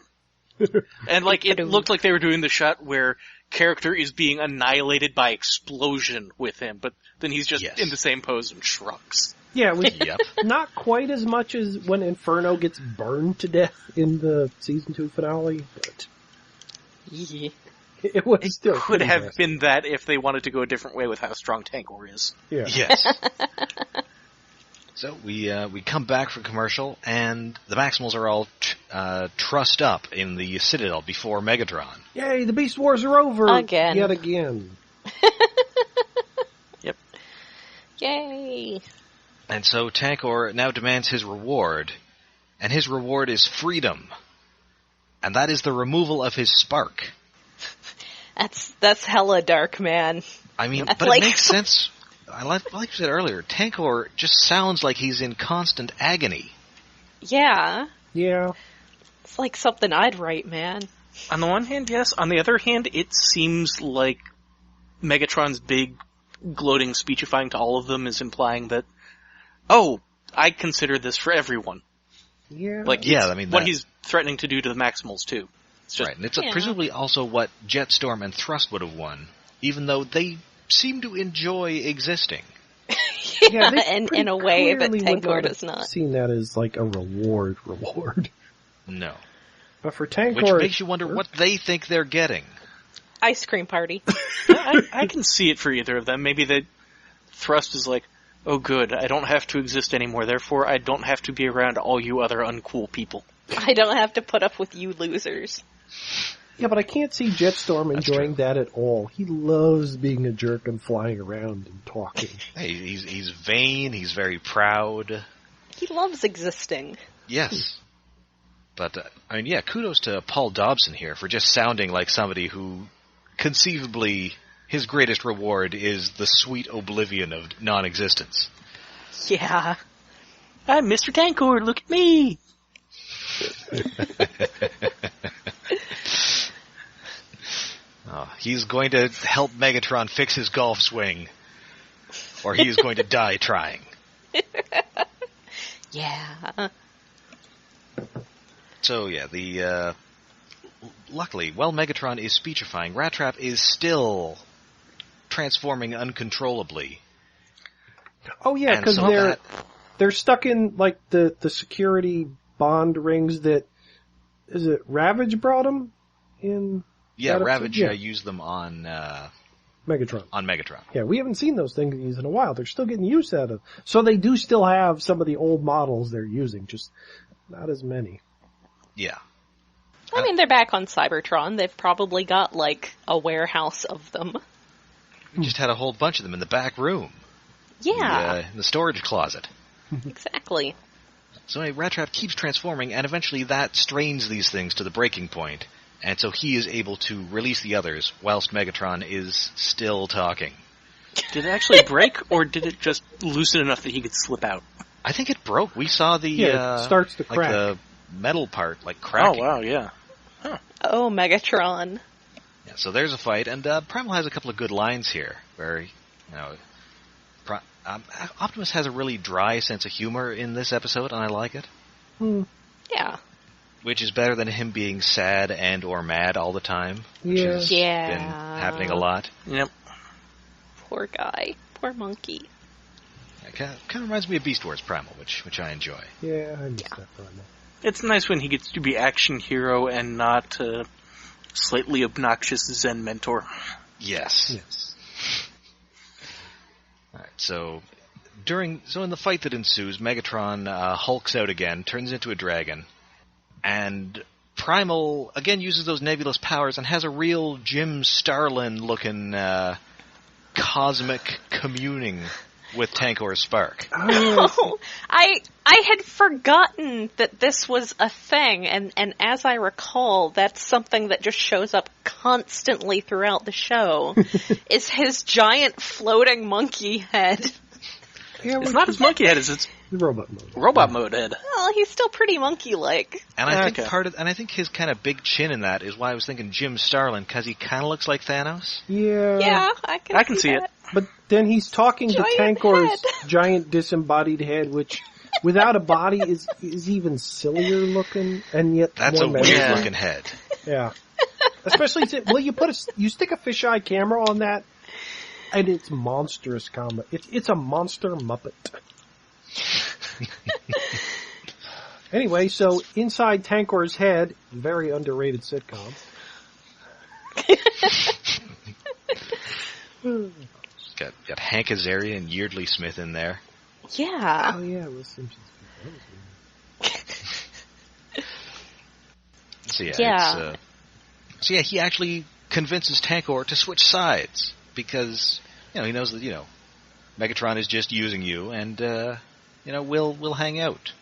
[SPEAKER 3] And, it looked like they were doing the shot where character is being annihilated by explosion with him, but then he's just in the same pose and shrugs.
[SPEAKER 4] Yeah, it was not quite as much as when Inferno gets burned to death in the season 2 finale, but it was still
[SPEAKER 3] could have been that if they wanted to go a different way with how strong Tankorr is.
[SPEAKER 4] Yeah.
[SPEAKER 1] Yes. So we come back from commercial, and the Maximals are all trussed up in the Citadel before Megatron.
[SPEAKER 4] Yay, the Beast Wars are over!
[SPEAKER 2] Again.
[SPEAKER 4] Yet again.
[SPEAKER 3] Yep.
[SPEAKER 2] Yay!
[SPEAKER 1] And so Tankorr now demands his reward, and his reward is freedom. And that is the removal of his spark.
[SPEAKER 2] That's hella dark, man.
[SPEAKER 1] I mean, but it makes sense. Like you said earlier, Tankorr just sounds like he's in constant agony.
[SPEAKER 2] Yeah.
[SPEAKER 4] Yeah.
[SPEAKER 2] It's like something I'd write, man.
[SPEAKER 3] On the one hand, yes. On the other hand, it seems like Megatron's big, gloating speechifying to all of them is implying that, oh, I consider this for everyone.
[SPEAKER 4] Yeah.
[SPEAKER 3] What he's threatening to do to the Maximals, too. It's just,
[SPEAKER 1] right, and it's presumably also what Jetstorm and Thrust would have won, even though they seem to enjoy existing.
[SPEAKER 2] Yeah, in a way, but Tankorr does not.
[SPEAKER 4] Seen that as a reward.
[SPEAKER 1] No.
[SPEAKER 4] But for Tankorr,
[SPEAKER 1] which makes you wonder what they think they're getting.
[SPEAKER 2] Ice cream party.
[SPEAKER 3] I can see it for either of them. Maybe the Thrust is like, oh good, I don't have to exist anymore, therefore I don't have to be around all you other uncool people.
[SPEAKER 2] I don't have to put up with you losers.
[SPEAKER 4] Yeah, but I can't see Jetstorm enjoying that at all. He loves being a jerk and flying around and talking.
[SPEAKER 1] Hey, he's vain, he's very proud.
[SPEAKER 2] He loves existing.
[SPEAKER 1] Yes. But, kudos to Paul Dobson here for just sounding like somebody who, conceivably, his greatest reward is the sweet oblivion of non-existence.
[SPEAKER 2] Yeah.
[SPEAKER 3] I'm Mr. Tankorr, look at me!
[SPEAKER 1] Oh, he's going to help Megatron fix his golf swing. Or he is going to die trying.
[SPEAKER 2] Yeah.
[SPEAKER 1] So, yeah, luckily, while Megatron is speechifying, Rattrap is still transforming uncontrollably.
[SPEAKER 4] Oh, yeah, because they're stuck in, like, the security bond rings that... Is it Ravage brought them in?
[SPEAKER 1] Yeah, Ravage used them on...
[SPEAKER 4] Megatron.
[SPEAKER 1] On Megatron.
[SPEAKER 4] Yeah, we haven't seen those things used in a while. They're still getting used out of. So they do still have some of the old models they're using, just not as many.
[SPEAKER 1] Yeah.
[SPEAKER 2] I mean, they're back on Cybertron. They've probably got, like, a warehouse of them.
[SPEAKER 1] We just had a whole bunch of them in the back room.
[SPEAKER 2] Yeah.
[SPEAKER 1] In the storage closet.
[SPEAKER 2] Exactly.
[SPEAKER 1] So anyway, Rattrap keeps transforming, and eventually that strains these things to the breaking point. And so he is able to release the others, whilst Megatron is still talking.
[SPEAKER 3] Did it actually break, or did it just loosen enough that he could slip out?
[SPEAKER 1] I think it broke. We saw the
[SPEAKER 4] it starts to crack.
[SPEAKER 1] the metal part, like, cracking.
[SPEAKER 3] Oh, wow, yeah. Huh.
[SPEAKER 2] Oh, Megatron.
[SPEAKER 1] Yeah, so there's a fight, and Primal has a couple of good lines here, where, Optimus has a really dry sense of humor in this episode, and I like it.
[SPEAKER 2] Yeah.
[SPEAKER 1] Which is better than him being sad and or mad all the time, which has been happening a lot.
[SPEAKER 3] Yep.
[SPEAKER 2] Poor guy. Poor monkey.
[SPEAKER 1] It kind of reminds me of Beast Wars Primal, which I enjoy.
[SPEAKER 4] Yeah, I miss that Primal.
[SPEAKER 3] It's nice when he gets to be action hero and not slightly obnoxious Zen mentor.
[SPEAKER 1] Yes. All right, so in the fight that ensues, Megatron hulks out again, turns into a dragon, and Primal again uses those nebulous powers and has a real Jim Starlin-looking cosmic communing with Tankorr Spark.
[SPEAKER 2] Oh, I had forgotten that this was a thing, and as I recall, that's something that just shows up constantly throughout the show, is his giant floating monkey head.
[SPEAKER 4] Yeah,
[SPEAKER 3] it's not his monkey head, it's
[SPEAKER 4] robot mode.
[SPEAKER 3] Robot mode head.
[SPEAKER 2] Well, he's still pretty monkey-like.
[SPEAKER 1] And I think I think his kind of big chin in that is why I was thinking Jim Starlin, because he kind of looks like Thanos.
[SPEAKER 2] Yeah, I can see
[SPEAKER 3] it.
[SPEAKER 4] But then he's talking to Tankor's giant disembodied head, which, without a body, is even sillier looking, and yet
[SPEAKER 1] that's
[SPEAKER 4] more
[SPEAKER 1] a weird looking head.
[SPEAKER 4] Yeah, especially you stick a fisheye camera on that, and it's monstrous combat. It's a monster Muppet. Anyway, so inside Tankor's head, very underrated sitcom.
[SPEAKER 1] Got Hank Azaria and Yeardley Smith in there.
[SPEAKER 2] Yeah.
[SPEAKER 4] Oh yeah, Will Simpsons.
[SPEAKER 1] So he actually convinces Tankorr to switch sides because he knows that Megatron is just using you, and we'll hang out.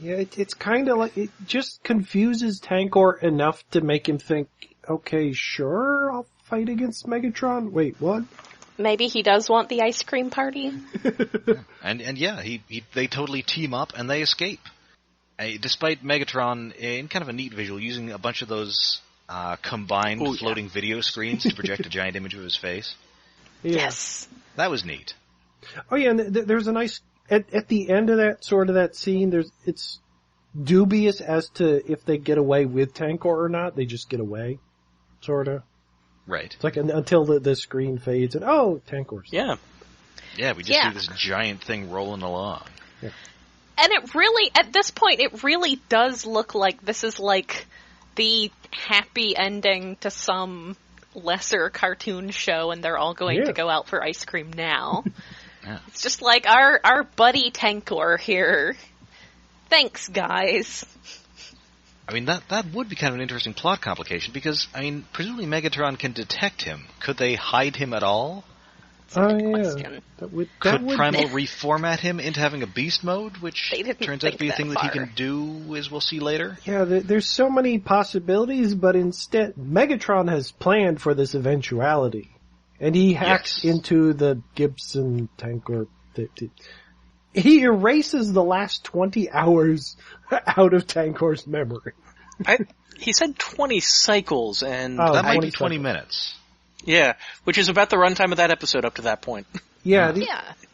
[SPEAKER 4] Yeah, it's kind of like it just confuses Tankorr enough to make him think, okay, sure, I'll fight against Megatron. Wait, what?
[SPEAKER 2] Maybe he does want the ice cream party.
[SPEAKER 1] They totally team up and they escape. Despite Megatron, in kind of a neat visual, using a bunch of those combined floating video screens to project a giant image of his face.
[SPEAKER 4] Yeah.
[SPEAKER 2] Yes.
[SPEAKER 1] That was neat.
[SPEAKER 4] Oh yeah, and there's a nice, at the end of that scene, it's dubious as to if they get away with Tankorr or not. They just get away, sorta.
[SPEAKER 1] Right.
[SPEAKER 4] It's like until the screen fades and Tankorr's.
[SPEAKER 3] Yeah.
[SPEAKER 1] Yeah, we just see this giant thing rolling along.
[SPEAKER 4] Yeah.
[SPEAKER 2] And it really, at this point, it really does look like this is like the happy ending to some lesser cartoon show, and they're all going to go out for ice cream now.
[SPEAKER 1] Yeah.
[SPEAKER 2] It's just like our buddy Tankorr here. Thanks, guys.
[SPEAKER 1] I mean, that would be kind of an interesting plot complication, because, presumably Megatron can detect him. Could they hide him at all?
[SPEAKER 2] Question.
[SPEAKER 1] Could Primal reformat him into having a beast mode, which turns out to be a thing that he can do, as we'll see later?
[SPEAKER 4] Yeah, there's so many possibilities, but instead, Megatron has planned for this eventuality. And he hacks into the Gibson Tankorr. He erases the last 20 hours out of Tankor's memory.
[SPEAKER 3] He said 20 cycles, and
[SPEAKER 1] that might be 20 minutes.
[SPEAKER 3] Yeah, which is about the runtime of that episode up to that point.
[SPEAKER 4] Yeah,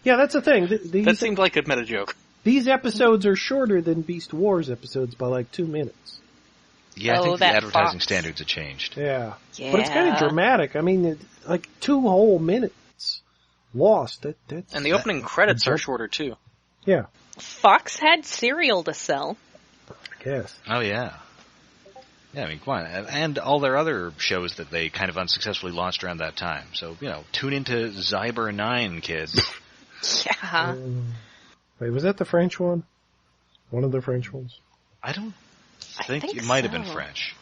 [SPEAKER 4] that's the thing.
[SPEAKER 3] That seemed like a meta joke.
[SPEAKER 4] These episodes are shorter than Beast Wars episodes by like 2 minutes.
[SPEAKER 1] Yeah, I think the advertising standards have changed.
[SPEAKER 4] Yeah. But it's kind of dramatic. I mean, like 2 whole minutes lost. That's
[SPEAKER 3] and the opening credits are shorter, too.
[SPEAKER 4] Yeah.
[SPEAKER 2] Fox had cereal to sell.
[SPEAKER 4] I guess.
[SPEAKER 1] Oh, yeah. Yeah, I mean, come on. And all their other shows that they kind of unsuccessfully launched around that time. So, tune into Zyber 9, kids.
[SPEAKER 2] Yeah.
[SPEAKER 4] Wait, was that the French one? One of the French ones?
[SPEAKER 1] I think it might have been French.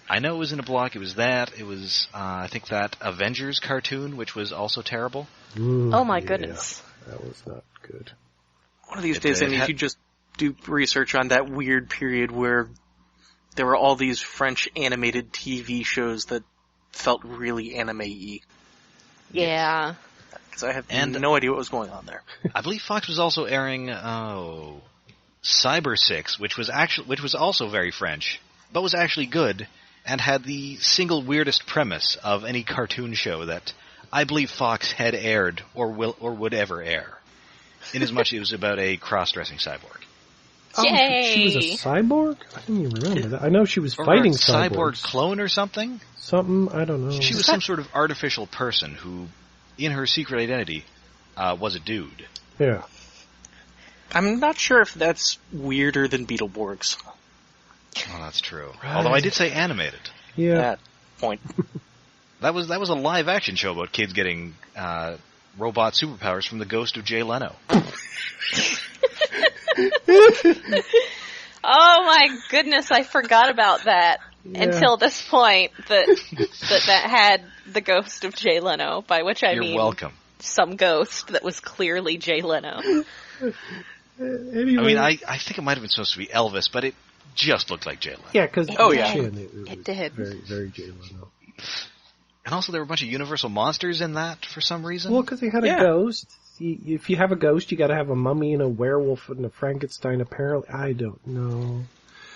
[SPEAKER 1] I know it was in a block. It was that. It was, I think, that Avengers cartoon, which was also terrible.
[SPEAKER 2] Oh, my goodness.
[SPEAKER 4] That was not good.
[SPEAKER 3] One of these days, I need to just do research on that weird period where there were all these French animated TV shows that felt really anime-y.
[SPEAKER 2] Yeah.
[SPEAKER 3] Because I have no idea what was going on there.
[SPEAKER 1] I believe Fox was also airing, Cyber 6, which was also very French, but was actually good, and had the single weirdest premise of any cartoon show that I believe Fox had aired or would ever air. Inasmuch it was about a cross-dressing cyborg.
[SPEAKER 2] Yay!
[SPEAKER 4] She was a cyborg? I didn't even remember that. I know she was fighting cyborgs.
[SPEAKER 1] Cyborg clone or something?
[SPEAKER 4] Something, I don't know.
[SPEAKER 1] She was some sort of artificial person who, in her secret identity, was a dude.
[SPEAKER 4] Yeah.
[SPEAKER 3] I'm not sure if that's weirder than Beetleborgs.
[SPEAKER 1] Oh, that's true.
[SPEAKER 4] Right.
[SPEAKER 1] Although I did say animated.
[SPEAKER 4] Yeah.
[SPEAKER 3] That point.
[SPEAKER 1] That was a live-action show about kids getting robot superpowers from the ghost of Jay Leno.
[SPEAKER 2] Oh my goodness, I forgot about that until this point that had the ghost of Jay Leno, by which I mean
[SPEAKER 1] You're welcome.
[SPEAKER 2] Some ghost that was clearly Jay Leno.
[SPEAKER 4] Anyway.
[SPEAKER 1] I mean, I think it might have been supposed to be Elvis, but it just looked like Jay Leno.
[SPEAKER 4] Yeah, because
[SPEAKER 2] it did.
[SPEAKER 4] Very, very Jay Leno.
[SPEAKER 1] And also there were a bunch of Universal monsters in that for some reason.
[SPEAKER 4] Well, because he had a ghost. If you have a ghost, you got to have a mummy and a werewolf and a Frankenstein. Apparently, I don't know.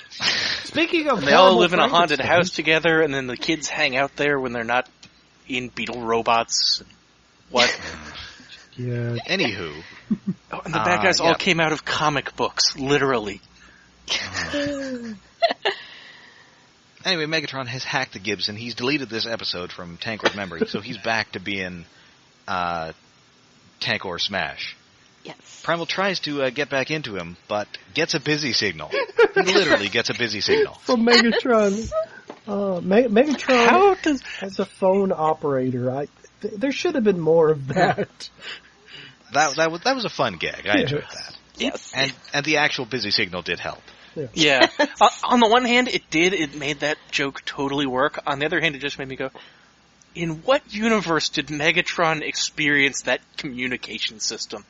[SPEAKER 4] Speaking of,
[SPEAKER 3] and they all live in a haunted house together, and then the kids hang out there when they're not in beetle robots. What?
[SPEAKER 4] Yeah.
[SPEAKER 1] Anywho,
[SPEAKER 3] and the bad guys all came out of comic books, literally.
[SPEAKER 1] Anyway, Megatron has hacked the Gibbs, and he's deleted this episode from Tankor's memory, so he's back to being Tankorr Smash.
[SPEAKER 2] Yes.
[SPEAKER 1] Primal tries to get back into him, but gets a busy signal. He literally gets a busy signal.
[SPEAKER 4] From Megatron. Megatron as a phone operator. There should have been more of that.
[SPEAKER 1] That was a fun gag. I enjoyed that.
[SPEAKER 2] Yes.
[SPEAKER 1] And the actual busy signal did help.
[SPEAKER 3] Yeah. On the one hand, it made that joke totally work. On the other hand, it just made me go, in what universe did Megatron experience that communication system?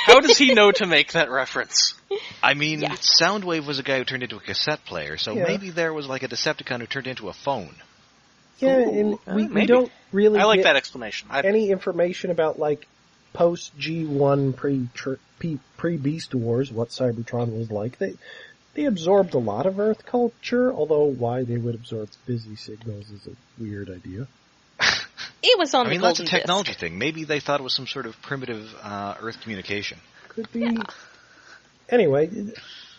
[SPEAKER 3] How does he know to make that reference?
[SPEAKER 1] I mean, Soundwave was a guy who turned into a cassette player, so maybe there was like a Decepticon who turned into a phone.
[SPEAKER 4] Yeah, and we don't really
[SPEAKER 3] I like
[SPEAKER 4] get
[SPEAKER 3] that explanation.
[SPEAKER 4] any information about, like, post-G1 pre-Beast Wars, what Cybertron was like. They absorbed a lot of Earth culture, although why they would absorb busy signals is a weird idea.
[SPEAKER 2] It was on the
[SPEAKER 1] that's a
[SPEAKER 2] golden
[SPEAKER 1] technology
[SPEAKER 2] disc.
[SPEAKER 1] thing. Maybe they thought it was some sort of primitive Earth communication.
[SPEAKER 4] Could be.
[SPEAKER 2] Yeah.
[SPEAKER 4] Anyway,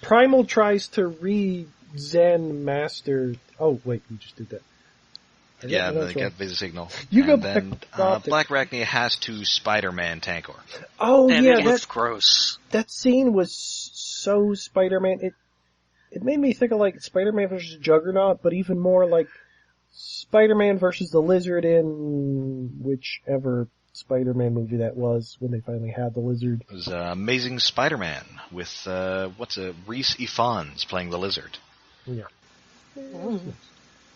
[SPEAKER 4] Primal tries to re-Zen Master... Oh, wait, we just did that.
[SPEAKER 1] Yeah, and then they get busy signal.
[SPEAKER 4] You go
[SPEAKER 1] then
[SPEAKER 4] back.
[SPEAKER 1] Black Arachnia has to Spider-Man Tankorr.
[SPEAKER 4] Oh,
[SPEAKER 3] and
[SPEAKER 4] yeah,
[SPEAKER 3] it looks gross.
[SPEAKER 4] That scene was so Spider-Man. It made me think of, like, Spider-Man versus Juggernaut, but even more like Spider-Man versus the Lizard in whichever Spider-Man movie that was when they finally had the Lizard.
[SPEAKER 1] It was Amazing Spider-Man with, Reese Ifans playing the Lizard.
[SPEAKER 4] Yeah.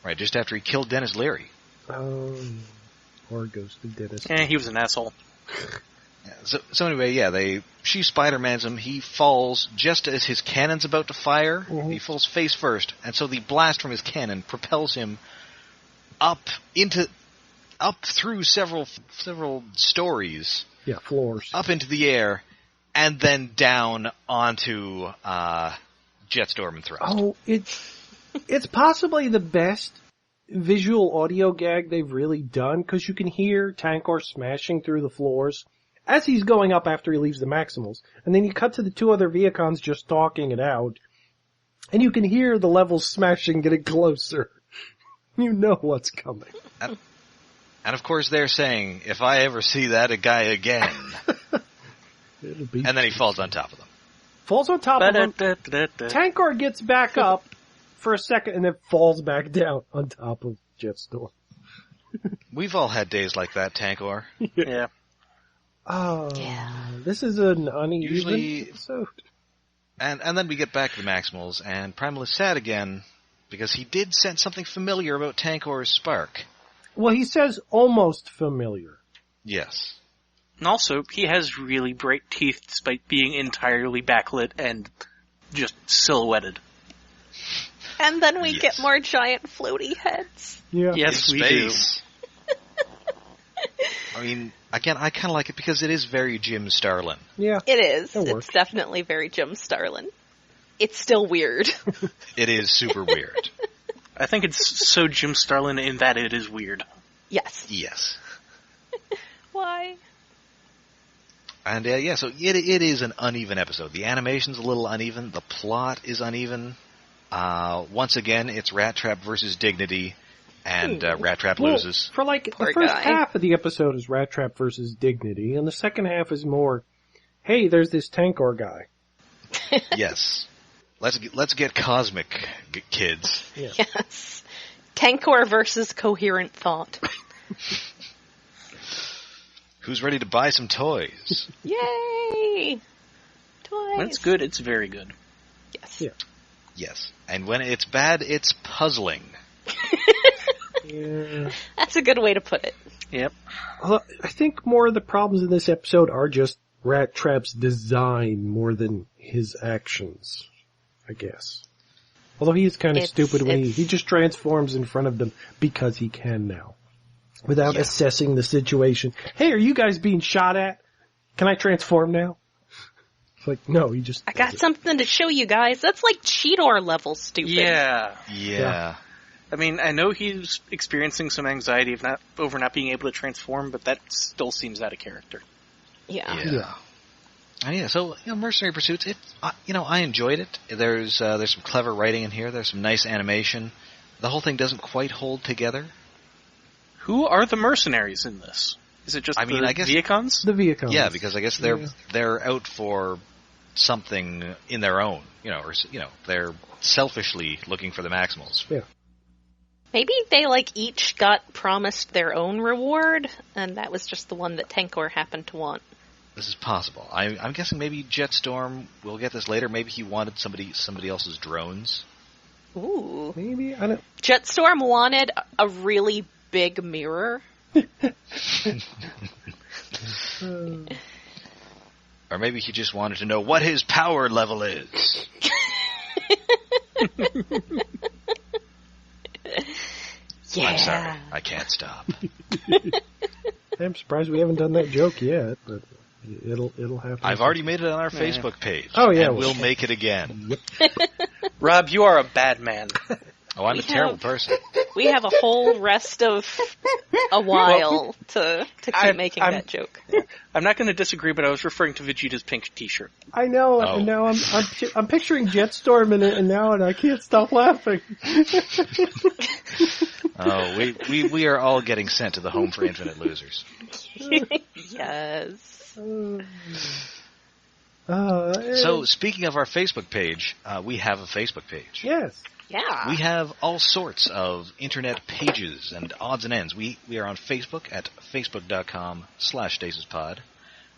[SPEAKER 1] Right, just after he killed Dennis Leary.
[SPEAKER 4] Or Ghost of Dennis.
[SPEAKER 3] He was an asshole.
[SPEAKER 1] Yeah, so anyway, she Spider-Mans him, he falls just as his cannon's about to fire, he falls face first, and so the blast from his cannon propels him up through several stories.
[SPEAKER 4] Yeah, floors.
[SPEAKER 1] Up into the air, and then down onto Jetstorm and Thrust.
[SPEAKER 4] Oh, it's possibly the best visual audio gag they've really done, because you can hear Tankorr smashing through the floors as he's going up after he leaves the Maximals. And then you cut to the two other Vehicons just talking it out, and you can hear the levels smashing getting closer. You know what's coming.
[SPEAKER 1] And of course they're saying, if I ever see that guy again. And then he falls on top of them.
[SPEAKER 4] Falls on top of him. Tankorr gets back up for a second and then falls back down on top of Jetstorm.
[SPEAKER 1] We've all had days like that, Tankorr.
[SPEAKER 3] Yeah.
[SPEAKER 4] Oh,
[SPEAKER 2] Yeah.
[SPEAKER 4] This is an uneven
[SPEAKER 1] Usually-
[SPEAKER 4] episode.
[SPEAKER 1] And then we get back to the Maximals, and Primal is sad again, because he did sense something familiar about Tankorr's spark.
[SPEAKER 4] Well, he says almost familiar.
[SPEAKER 1] Yes.
[SPEAKER 3] And also, he has really bright teeth despite being entirely backlit and just silhouetted.
[SPEAKER 2] And then we
[SPEAKER 1] Yes.
[SPEAKER 2] get more giant floaty heads.
[SPEAKER 4] Yeah.
[SPEAKER 3] Yes,
[SPEAKER 1] In
[SPEAKER 3] we do.
[SPEAKER 1] space. I mean, again, I kind of like it because it is very Jim Starlin.
[SPEAKER 4] Yeah.
[SPEAKER 2] It is.
[SPEAKER 4] It'll work.
[SPEAKER 2] It's definitely very Jim Starlin. It's still weird.
[SPEAKER 1] It is super weird.
[SPEAKER 3] I think it's so Jim Starlin in that it is weird.
[SPEAKER 2] Yes.
[SPEAKER 1] Yes.
[SPEAKER 2] Why?
[SPEAKER 1] And yeah, so it is an uneven episode. The animation's a little uneven. The plot is uneven. Once again, it's Rattrap versus Dignity, and Rattrap
[SPEAKER 4] Well,
[SPEAKER 1] loses.
[SPEAKER 4] for like,
[SPEAKER 2] Poor
[SPEAKER 4] the first
[SPEAKER 2] guy.
[SPEAKER 4] half of the episode is Rattrap versus Dignity, and the second half is more, hey, there's this Tankorr guy.
[SPEAKER 1] Yes. Let's get cosmic, kids.
[SPEAKER 4] Yeah.
[SPEAKER 2] Yes. Tankorr versus coherent thought.
[SPEAKER 1] Who's ready to buy some toys?
[SPEAKER 2] Yay! Toys.
[SPEAKER 3] When it's good, it's very good.
[SPEAKER 2] Yes.
[SPEAKER 4] Yeah.
[SPEAKER 1] Yes. And when it's bad, it's puzzling.
[SPEAKER 4] Yeah.
[SPEAKER 2] That's a good way to put it.
[SPEAKER 3] Yep.
[SPEAKER 4] I think more of the problems in this episode are just Rattrap's design more than his actions, I guess. Although he is kind of stupid when he just transforms in front of them because he can now. Without assessing the situation. Hey, are you guys being shot at? Can I transform now? It's like, no, he just...
[SPEAKER 2] I got something to show you guys. That's like Cheetor level stupid.
[SPEAKER 1] Yeah.
[SPEAKER 3] I mean, I know he's experiencing some anxiety over not being able to transform, but that still seems out of character.
[SPEAKER 2] Yeah.
[SPEAKER 4] Yeah.
[SPEAKER 1] And yeah, so, Mercenary Pursuits, I enjoyed it. There's some clever writing in here. There's some nice animation. The whole thing doesn't quite hold together.
[SPEAKER 3] Who are the mercenaries in this? Is it just
[SPEAKER 1] I guess
[SPEAKER 3] Vehicons?
[SPEAKER 4] The Vehicon.
[SPEAKER 1] Yeah, because I guess they're out for something in their own, they're selfishly looking for the Maximals.
[SPEAKER 4] Yeah.
[SPEAKER 2] Maybe they each got promised their own reward, and that was just the one that Tankorr happened to want.
[SPEAKER 1] This is possible. I'm guessing maybe Jetstorm, we'll get this later, maybe he wanted somebody else's drones.
[SPEAKER 2] Ooh.
[SPEAKER 4] Maybe? I don't...
[SPEAKER 2] Jetstorm wanted a really big mirror.
[SPEAKER 1] Or maybe he just wanted to know what his power level is.
[SPEAKER 2] Yeah.
[SPEAKER 1] I'm sorry, I can't stop.
[SPEAKER 4] I'm surprised we haven't done that joke yet, but it'll happen.
[SPEAKER 1] I've already made it on our Facebook page.
[SPEAKER 4] Oh, yeah,
[SPEAKER 1] and
[SPEAKER 4] well.
[SPEAKER 1] we'll make it again.
[SPEAKER 3] Rob, you are a bad man.
[SPEAKER 1] Oh, I'm a terrible person.
[SPEAKER 2] We have a whole rest of a while to keep making that joke.
[SPEAKER 3] I'm not going to disagree, but I was referring to Vegeta's pink t-shirt.
[SPEAKER 4] I know,
[SPEAKER 1] Oh.
[SPEAKER 4] and now I'm picturing Jetstorm in it, and I can't stop laughing.
[SPEAKER 1] Oh, we are all getting sent to the Home for Infinite Losers.
[SPEAKER 2] Yes.
[SPEAKER 1] So, speaking of our Facebook page, we have a Facebook page.
[SPEAKER 4] Yes.
[SPEAKER 2] Yeah.
[SPEAKER 1] We have all sorts of internet pages and odds and ends. We are on Facebook at facebook.com/stasispod.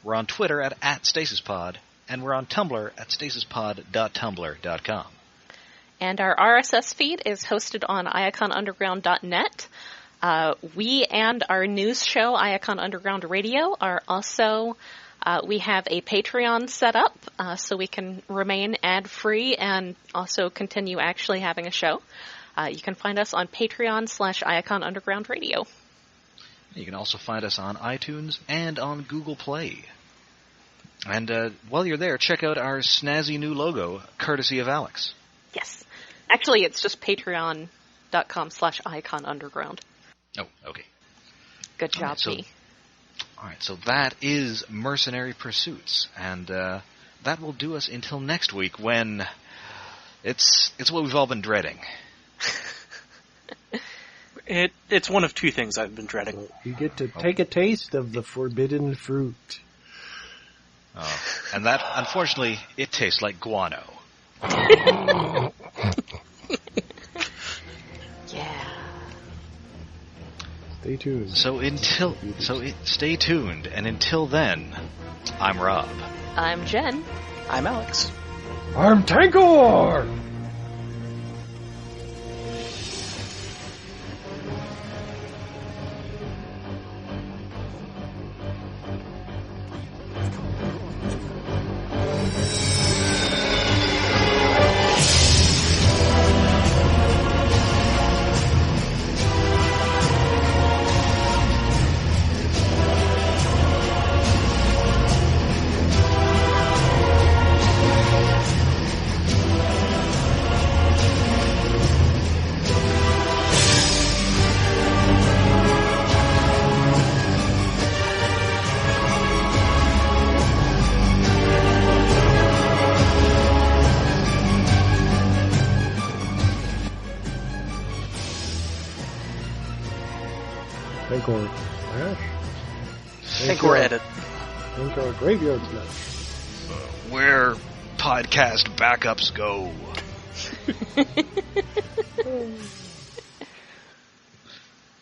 [SPEAKER 1] We're on Twitter at @stasispod. And we're on Tumblr at stasispod.tumblr.com.
[SPEAKER 2] And our RSS feed is hosted on iaconunderground.net. We and our news show, Iacon Underground Radio, are also... we have a Patreon set up so we can remain ad-free and also continue actually having a show. You can find us on Patreon/Iacon Underground Radio.
[SPEAKER 1] You can also find us on iTunes and on Google Play. And while you're there, check out our snazzy new logo, courtesy of Alex.
[SPEAKER 2] Yes. Actually, it's just Patreon facebook.com/iconunderground.
[SPEAKER 1] Oh, okay.
[SPEAKER 2] Good job, B.
[SPEAKER 1] Alright, so that is Mercenary Pursuits, and that will do us until next week when it's what we've all been dreading.
[SPEAKER 3] It's one of two things I've been dreading.
[SPEAKER 4] You get to take a taste of the forbidden fruit.
[SPEAKER 1] Oh, and that, unfortunately, it tastes like guano.
[SPEAKER 2] Yeah.
[SPEAKER 4] Stay tuned.
[SPEAKER 1] Stay tuned, and until then, I'm Rob.
[SPEAKER 2] I'm Jen.
[SPEAKER 3] I'm Alex.
[SPEAKER 4] I'm Tankorr! Tankorr Smash?
[SPEAKER 3] Tankorr edit.
[SPEAKER 4] Tankorr Graveyard Smash.
[SPEAKER 1] Where podcast backups go.